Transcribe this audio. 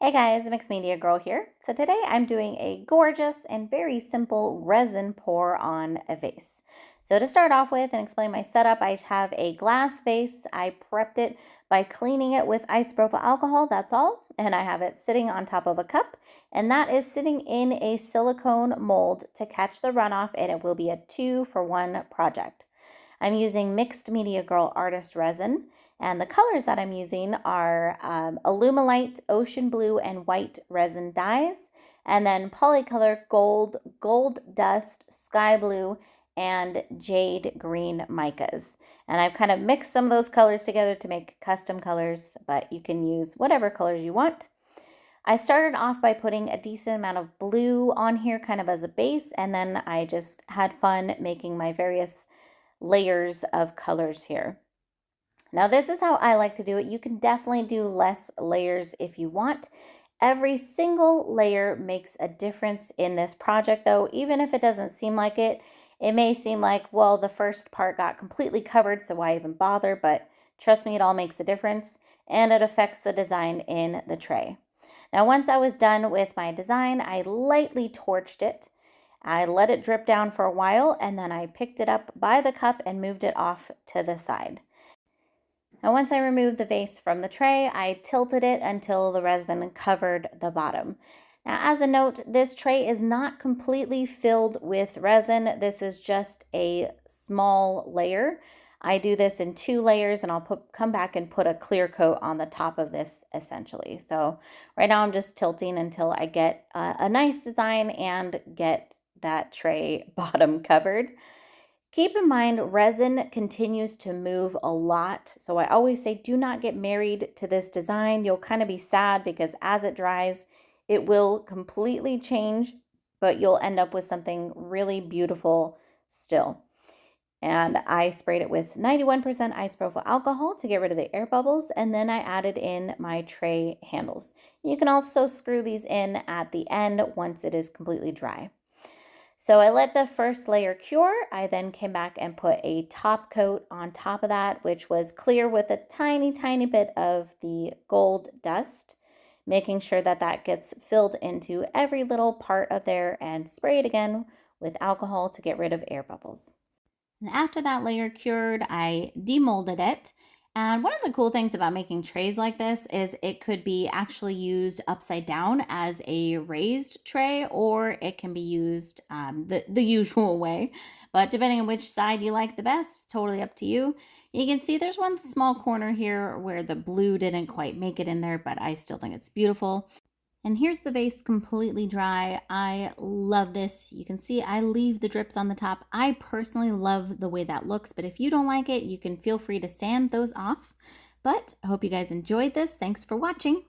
Hey guys, Mixed Media Girl here. So today I'm doing a gorgeous and very simple resin pour on a vase. So to start off with and explain my setup, I have a glass vase. I prepped it by cleaning it with isopropyl alcohol, that's all. And I have it sitting on top of a cup, and that is sitting in a silicone mold to catch the runoff, and it will be a 2-for-1 project. I'm using Mixed Media Girl Artist Resin, and the colors that I'm using are Alumilite, Ocean Blue, and White resin dyes, and then Polycolor Gold, Gold Dust, Sky Blue, and Jade Green micas. And I've kind of mixed some of those colors together to make custom colors, but you can use whatever colors you want. I started off by putting a decent amount of blue on here kind of as a base, and then I just had fun making my various layers of colors here. Now this is how I like to do it. You can definitely do less layers if you want. Every single layer makes a difference in this project though, even if it doesn't seem like it. It may seem like, well, the first part got completely covered, so why even bother? But trust me, it all makes a difference, and it affects the design in the tray. Now, once I was done with my design, I lightly torched it. I let it drip down for a while, and then I picked it up by the cup and moved it off to the side. Now, once I removed the vase from the tray, I tilted it until the resin covered the bottom. Now, as a note, this tray is not completely filled with resin. This is just a small layer. I do this in 2 layers, and I'll come back and put a clear coat on the top of this essentially. So right now I'm just tilting until I get a nice design and get that tray bottom covered. Keep in mind, resin continues to move a lot. So I always say, do not get married to this design. You'll kind of be sad because as it dries, it will completely change, but you'll end up with something really beautiful still. And I sprayed it with 91% isopropyl alcohol to get rid of the air bubbles, and then I added in my tray handles. You can also screw these in at the end once it is completely dry. So I let the first layer cure. I then came back and put a top coat on top of that, which was clear with a tiny, tiny bit of the gold dust, making sure that that gets filled into every little part of there, and spray it again with alcohol to get rid of air bubbles. And after that layer cured, I demolded it. And one of the cool things about making trays like this is it could be actually used upside down as a raised tray, or it can be used the usual way. But depending on which side you like the best, totally up to you. You can see there's one small corner here where the blue didn't quite make it in there, but I still think it's beautiful. And here's the vase completely dry. I love this. You can see I leave the drips on the top. I personally love the way that looks, but if you don't like it, you can feel free to sand those off. But I hope you guys enjoyed this. Thanks for watching.